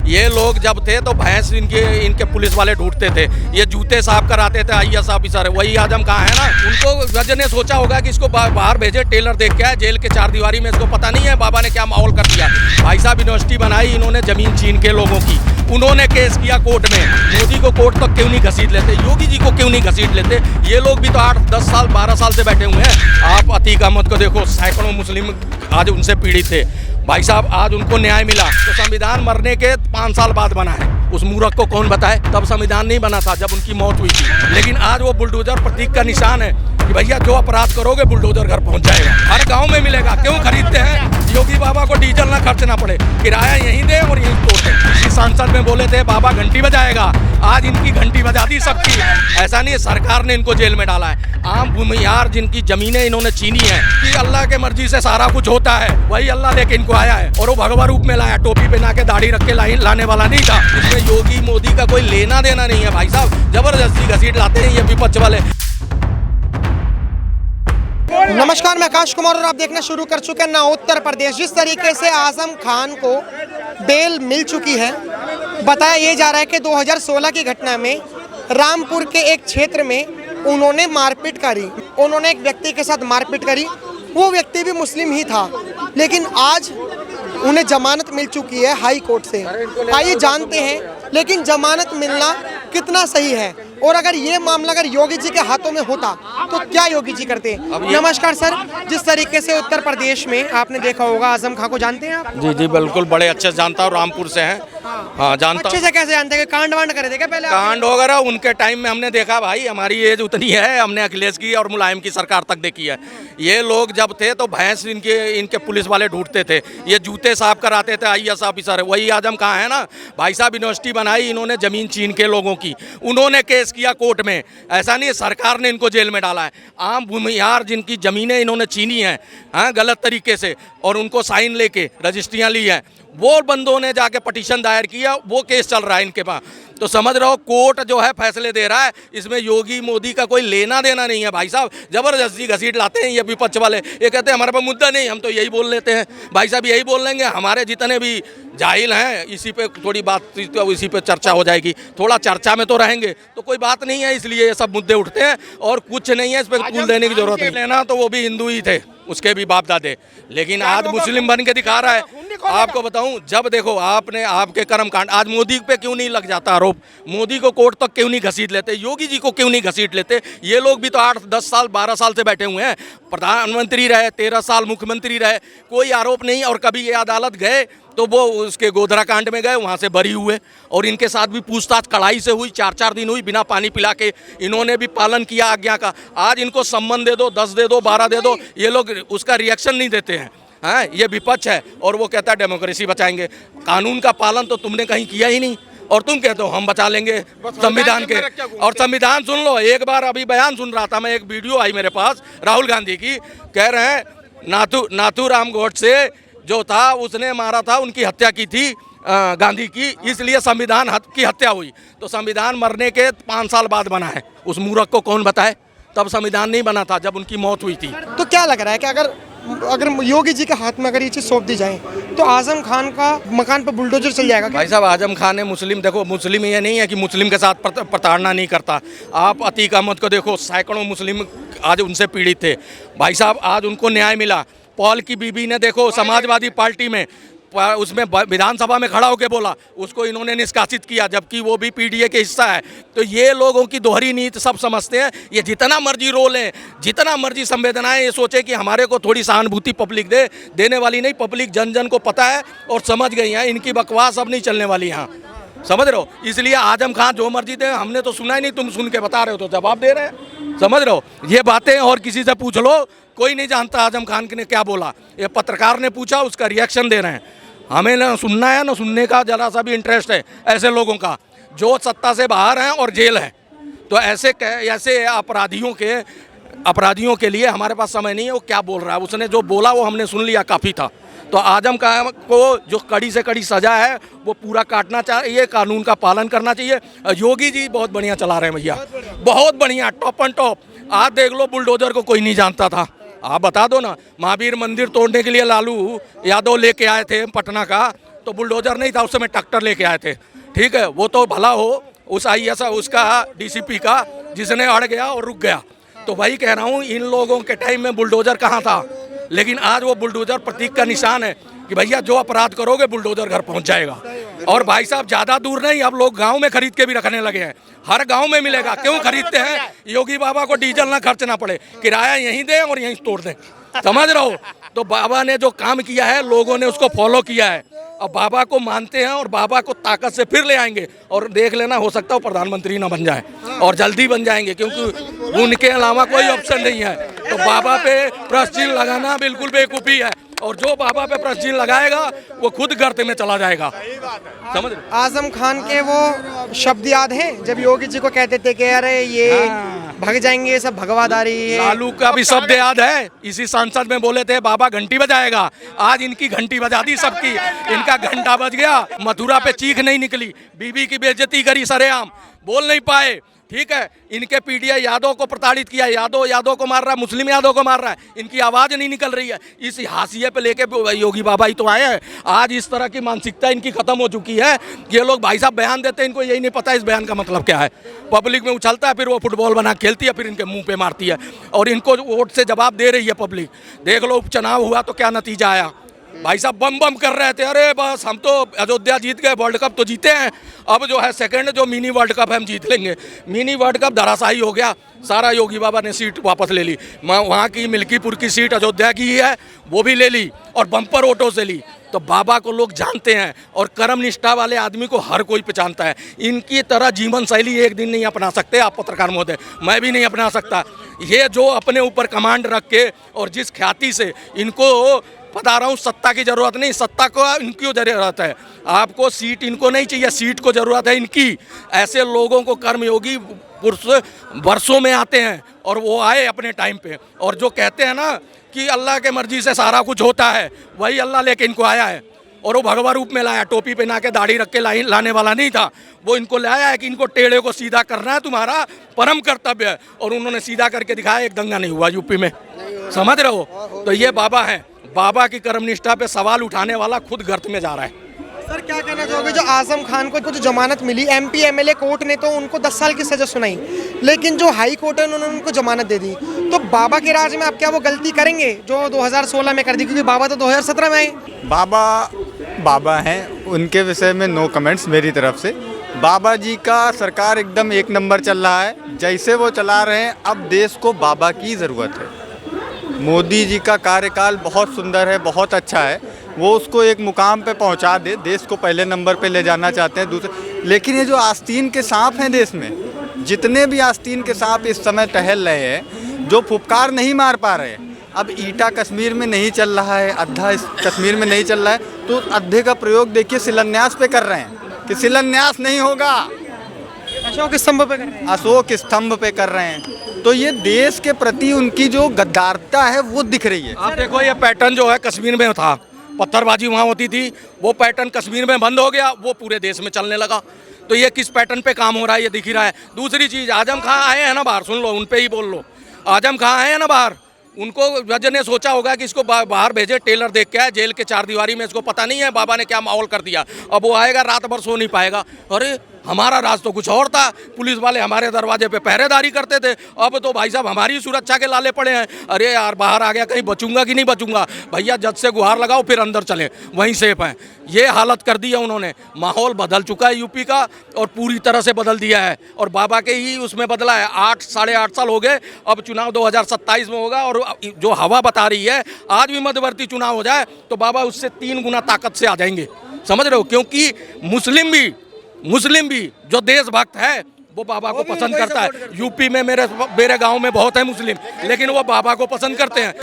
ये लोग जब थे तो भैंस इनके पुलिस वाले ढूंढते थे, ये जूते साफ कराते थे आईएएस ऑफिसर। वही आजम कहाँ है ना, उनको वजह ने सोचा होगा कि इसको बाहर भेजे, टेलर देख के आए जेल के चार दीवारी में। इसको पता नहीं है बाबा ने क्या माहौल कर दिया। भाई साहब यूनिवर्सिटी बनाई इन्होंने जमीन छीन के लोगों की, उन्होंने केस किया कोर्ट में। मोदी को कोर्ट तक क्यों नहीं घसीट लेते, योगी जी को क्यों नहीं घसीट लेते? ये लोग भी तो 8-10 साल 12 साल से बैठे हुए हैं। आप अतीक अहमद को देखो, सैकड़ों मुस्लिम आज उनसे पीड़ित थे। भाई साहब आज उनको न्याय मिला। तो संविधान मरने के 5 साल बाद बना है। उस मूर्ख को कौन बताए, तब संविधान नहीं बना था जब उनकी मौत हुई थी। लेकिन आज वो बुलडोजर प्रतीक का निशान है कि भैया जो अपराध करोगे बुलडोजर घर पहुंच जाएगा, हर गांव में मिलेगा। क्यों खरीदते हैं? योगी बाबा को डीजल ना खर्चना पड़े, किराया यहीं दे और यहीं तोड़े। इसी सांसद में बोले थे बाबा घंटी बजाएगा, आज इनकी घंटी बजा दी सबकी। ऐसा नहीं है, सरकार ने इनको जेल में डाला है। आम भूमिहार जिनकी जमीनें इन्होंने छीनी है कि अल्लाह के मर्जी से सारा कुछ होता है, वही अल्लाह लेके इनको आया है और वो भगवा रूप में लाया। टोपी पहना के दाढ़ी रख के लाने वाला नहीं था। इसमें योगी मोदी का कोई लेना देना नहीं है। भाई साहब जबरदस्ती घसीट लाते हैं ये विपक्ष वाले। नमस्कार, मैं आकाश कुमार और आप देखना शुरू कर चुके हैं ना उत्तर प्रदेश। जिस तरीके से आजम खान को बेल मिल चुकी है, बताया ये जा रहा है कि 2016 की घटना में रामपुर के एक क्षेत्र में उन्होंने मारपीट करी, उन्होंने एक व्यक्ति के साथ मारपीट करी। वो व्यक्ति भी मुस्लिम ही था, लेकिन आज उन्हें जमानत मिल चुकी है हाई कोर्ट से। आइए जानते हैं, लेकिन जमानत मिलना कितना सही है और अगर ये मामला अगर योगी जी के हाथों में होता तो क्या योगी जी करते? नमस्कार सर, जिस तरीके से उत्तर प्रदेश में आपने देखा होगा, आजम खान को जानते हैं आप? जी जी बिल्कुल, बड़े अच्छे से जानता हूँ, रामपुर से हैं। हाँ जानता हूँ। अच्छे से कैसे जानते हैं? कांड वांड करे थे क्या पहले? कांड वगैरह उनके टाइम में हमने देखा भाई, हमारी एज उतनी है, हमने अखिलेश की और मुलायम की सरकार तक देखी है। ये लोग जब थे तो भैंस इनके पुलिस वाले ढूंढते थे, ये जूते साफ कराते थे आईएएस ऑफिसर। वही आजम कहाँ है ना, भाई साहब यूनिवर्सिटी बनाई इन्होंने जमीन छीन के लोगों की, उन्होंने केस किया कोर्ट में। ऐसा नहीं है, सरकार ने इनको जेल में डाला है। आम भूमिहार जिनकी जमीनें इन्होंने छीनी हैं गलत तरीके से और उनको साइन लेके रजिस्ट्रियाँ ली हैं, वो बंदों ने जाके पटिशन दायर किया, वो केस चल रहा है इनके पास। तो समझ रहे हो, कोर्ट जो है फैसले दे रहा है, इसमें योगी मोदी का कोई लेना देना नहीं है। भाई साहब जबरदस्ती घसीट लाते हैं ये विपक्ष वाले। ये कहते हैं हमारे पास मुद्दा नहीं, हम तो यही बोल लेते हैं। भाई साहब यही बोल लेंगे, हमारे जितने भी जाहिल हैं इसी पे थोड़ी बात, इसी पे चर्चा हो जाएगी, थोड़ा चर्चा में तो रहेंगे तो कोई बात नहीं है। इसलिए ये सब मुद्दे उठते हैं और कुछ नहीं है, इस पर कूल देने की जरूरत नहीं। लेना तो वो भी हिंदू ही थे, उसके भी बाप दादे, लेकिन आज मुस्लिम बन के दिखा रहा है। आपको बताऊं, जब देखो आपने आपके कर्मकांड, आज मोदी पे क्यों नहीं लग जाता आरोप? मोदी को कोर्ट तक क्यों नहीं घसीट लेते? योगी जी को क्यों नहीं घसीट लेते? ये लोग भी तो 8-10 साल 12 साल से बैठे हुए हैं, प्रधानमंत्री रहे, 13 साल मुख्यमंत्री रहे, कोई आरोप नहीं। और कभी ये अदालत गए तो वो उसके गोधरा कांड में गए, वहाँ से बरी हुए और इनके साथ भी पूछताछ कड़ाई से हुई, 4-4 दिन हुई, बिना पानी पिला के। इन्होंने भी पालन किया आज्ञा का। आज इनको सम्मान दे दो, 10 दे दो, 12 दे दो, ये लोग उसका रिएक्शन नहीं देते हैं। हाँ, ये विपक्ष है और वो कहता है डेमोक्रेसी बचाएंगे। कानून का पालन तो तुमने कहीं किया ही नहीं और तुम कहते हो हम बचा लेंगे संविधान के। और संविधान सुन लो, एक बार अभी बयान सुन रहा था मैं, एक वीडियो आई मेरे पास राहुल गांधी की, कह रहे हैं नाथूराम गोडसे जो था उसने मारा था, उनकी हत्या की थी गांधी की, इसलिए संविधान की हत्या हुई। तो संविधान मरने के 5 साल बाद बना है। उस मूर्ख को कौन बताए, तब संविधान नहीं बना था जब उनकी मौत हुई थी। तो क्या लग रहा है कि अगर योगी जी के हाथ में अगर ये चीज़ सौंप दी जाए तो आजम खान का मकान पर बुलडोजर चल जाएगा? भाई साहब आजम खान है मुस्लिम, देखो मुस्लिम ये नहीं है कि मुस्लिम के साथ प्रताड़ना नहीं करता। आप अतीक अहमद को देखो, सैकड़ों मुस्लिम आज उनसे पीड़ित थे। भाई साहब आज उनको न्याय मिला। पॉल की बीबी ने देखो समाजवादी पार्टी में उसमें विधानसभा में खड़ा होकर बोला, उसको इन्होंने निष्कासित किया, जबकि वो भी पीडीए के हिस्सा है। तो ये लोगों की दोहरी नीति सब समझते हैं। ये जितना मर्जी रोल है, जितना मर्जी संवेदनाएं, ये सोचे कि हमारे को थोड़ी सहानुभूति पब्लिक देने वाली नहीं। पब्लिक जन जन को पता है और समझ गई है, इनकी बकवास अब नहीं चलने वाली यहाँ, समझ रहे हो। इसलिए आजम खान जो मर्जी दे, हमने तो सुना ही नहीं, तुम सुन के बता रहे हो तो जवाब दे रहे हैं, समझ रहे हो। ये बातें और किसी से पूछ लो, कोई नहीं जानता आजम खान ने क्या बोला। ये पत्रकार ने पूछा, उसका रिएक्शन दे रहे हैं। हमें ना सुनना है ना सुनने का जरा सा भी इंटरेस्ट है ऐसे लोगों का जो सत्ता से बाहर हैं और जेल है। तो ऐसे अपराधियों के लिए हमारे पास समय नहीं है। वो क्या बोल रहा है, उसने जो बोला वो हमने सुन लिया, काफ़ी था। तो आजम खान को जो कड़ी से कड़ी सजा है वो पूरा काटना चाहिए, कानून का पालन करना चाहिए। योगी जी बहुत बढ़िया चला रहे हैं भैया, बहुत बढ़िया, टॉप एंड टॉप। आज देख लो, बुलडोजर को कोई नहीं जानता था, आप बता दो ना। महावीर मंदिर तोड़ने के लिए लालू यादव लेके आए थे पटना का, तो बुलडोजर नहीं था, उस समय ट्रैक्टर लेके आए थे। ठीक है, वो तो भला हो उस IAS उसका DCP का, जिसने अड़ गया और रुक गया। तो वही कह रहा हूँ, इन लोगों के टाइम में बुलडोजर कहाँ था, लेकिन आज वो बुलडोजर प्रतीक का निशान है कि भैया जो अपराध करोगे बुलडोजर घर पहुंच जाएगा। और भाई साहब ज़्यादा दूर नहीं, अब लोग गांव में खरीद के भी रखने लगे हैं, हर गांव में मिलेगा। क्यों खरीदते हैं? योगी बाबा को डीजल ना खर्चना पड़े, किराया यहीं दें और यहीं तोड़ दें। समझ रहे हो? तो बाबा ने जो काम किया है लोगों ने उसको फॉलो किया है। अब बाबा को मानते हैं और बाबा को ताकत से फिर ले आएंगे, और देख लेना हो सकता है प्रधानमंत्री ना बन जाए, और जल्दी बन जाएंगे, क्योंकि उनके अलावा कोई ऑप्शन नहीं है। तो बाबा पे प्रश्न चिन्ह लगाना बिल्कुल बेवकूफ़ी है, और जो बाबा पे प्रश्न चिन्ह लगाएगा वो खुद गर्त में चला जाएगा। समझ रहे? आजम खान के वो शब्द याद हैं जब योगी जी को कहते थे कि अरे ये भग जाएंगे, ये सब भगवादारी है। लालू का भी शब्द याद है, इसी संसद में बोले थे बाबा घंटी बजाएगा। आज इनकी घंटी बजा दी सबकी, इनका घंटा बज गया। मथुरा पे चीख नहीं निकली, बीबी की बेइज्जती करी सरेआम, बोल नहीं पाए। ठीक है, इनके पीडीआई यादव को प्रताड़ित किया, यादव को मार रहा है, मुस्लिम यादव को मार रहा है, इनकी आवाज़ नहीं निकल रही है। इस हाशिए पे लेके योगी बाबा ही तो आए हैं। आज इस तरह की मानसिकता इनकी खत्म हो चुकी है। ये लोग भाई साहब बयान देते हैं, इनको यही नहीं पता इस बयान का मतलब क्या है। पब्लिक में उछलता है, फिर वो फुटबॉल बना खेलती है, फिर इनके मुंह पे मारती है, और इनको वोट से जवाब दे रही है पब्लिक। देख लो उपचुनाव हुआ तो क्या नतीजा आया। भाई साहब बम बम कर रहे थे, अरे बस हम तो अयोध्या जीत गए, वर्ल्ड कप तो जीते हैं, अब जो है सेकंड जो मिनी वर्ल्ड कप है हम जीत लेंगे। मिनी वर्ल्ड कप धराशायी हो गया, सारा योगी बाबा ने सीट वापस ले ली। वहाँ की मिल्कीपुर की सीट अयोध्या की ही है, वो भी ले ली, और बम्पर वोटों से ली। तो बाबा को लोग जानते हैं, और कर्म निष्ठा वाले आदमी को हर कोई पहचानता है। इनकी तरह जीवन शैली एक दिन नहीं अपना सकते आप पत्रकार महोदय, मैं भी नहीं अपना सकता। ये जो अपने ऊपर कमांड रख के और जिस ख्याति से इनको बता रहा हूँ, सत्ता की जरूरत नहीं, सत्ता को इनकी जरूरत है। आपको सीट इनको नहीं चाहिए, सीट को जरूरत है इनकी। ऐसे लोगों को कर्मयोगी पुरुष वर्षों में आते हैं, और वो आए अपने टाइम पे। और जो कहते हैं ना कि अल्लाह के मर्जी से सारा कुछ होता है, वही अल्लाह लेके इनको आया है, और वो भगवा रूप में लाया। टोपी पहना के दाढ़ी रख के लाने वाला नहीं था, वो इनको लाया है कि इनको टेढ़े को सीधा करना है, तुम्हारा परम कर्तव्य है। और उन्होंने सीधा करके दिखाया, एक दंगा नहीं हुआ यूपी में। समझ रहे हो? तो ये बाबा है, बाबा की कर्मनिष्ठा पे सवाल उठाने वाला खुद गर्त में जा रहा है। सर क्या कहना चाहोगे, जो आजम खान को जो जमानत मिली, MP MLA कोर्ट ने तो उनको 10 साल की सजा सुनाई, लेकिन जो हाई कोर्ट है उन्होंने उनको जमानत दे दी। तो बाबा के राज में आप क्या वो गलती करेंगे जो 2016 में कर दी? क्योंकि बाबा तो 2017 में आए। बाबा हैं, उनके विषय में नो कमेंट्स मेरी तरफ से। बाबा जी का सरकार एकदम एक नंबर चल रहा है, जैसे वो चला रहे हैं। अब देश को बाबा की ज़रूरत है। मोदी जी का कार्यकाल बहुत सुंदर है, बहुत अच्छा है, वो उसको एक मुकाम पे पहुंचा दे, देश को पहले नंबर पे ले जाना चाहते हैं। दूसरे, लेकिन ये जो आस्तीन के सांप हैं देश में, जितने भी आस्तीन के सांप इस समय टहल रहे हैं, जो फुफकार नहीं मार पा रहे हैं। अब ईटा कश्मीर में नहीं चल रहा है, अद्धा इस कश्मीर में नहीं चल रहा है, तो अद्धे का प्रयोग देखिए शिलान्यास पे कर रहे हैं कि शिलान्यास नहीं होगा, अशोक स्तंभ पे कर रहे हैं। अशोक स्तंभ पे कर रहे हैं। तो ये देश के प्रति उनकी जो गद्दारता है वो दिख रही है। आप देखो, ये पैटर्न जो है कश्मीर में था, पत्थरबाजी वहाँ होती थी, वो पैटर्न कश्मीर में बंद हो गया, वो पूरे देश में चलने लगा। तो ये किस पैटर्न पे काम हो रहा है ये दिख ही रहा है। दूसरी चीज़, आजम खां आए हैं ना बाहर, सुन लो, उन पे ही बोल लो। आजम खां आए हैं ना बाहर, उनको जज ने सोचा होगा कि इसको बाहर भेजे, टेलर देख के आए, जेल के 4 दीवारी में इसको पता नहीं है बाबा ने क्या माहौल कर दिया। अब वो आएगा, रात भर सो नहीं पाएगा। अरे हमारा राज तो कुछ और था, पुलिस वाले हमारे दरवाजे पे पहरेदारी करते थे, अब तो भाई साहब हमारी सुरक्षा के लाले पड़े हैं। अरे यार बाहर आ गया, कहीं बचूंगा कि नहीं बचूंगा? भैया जज से गुहार लगाओ, फिर अंदर चले, वहीं सेफ हैं। ये हालत कर दी है उन्होंने। माहौल बदल चुका है यूपी का, और पूरी तरह से बदल दिया है, और बाबा के ही उसमें बदला है। 8-8.5 साल हो गए, अब चुनाव 2027 में होगा, और जो हवा बता रही है आज भी मध्यवर्ती चुनाव हो जाए तो बाबा उससे 3 गुना ताकत से आ जाएंगे। समझ रहे हो? क्योंकि मुस्लिम भी जो देशभक्त है वो बाबा को पसंद करता है। यूपी में मेरे गांव में बहुत है मुस्लिम, लेकिन वो बाबा को पसंद करते हैं।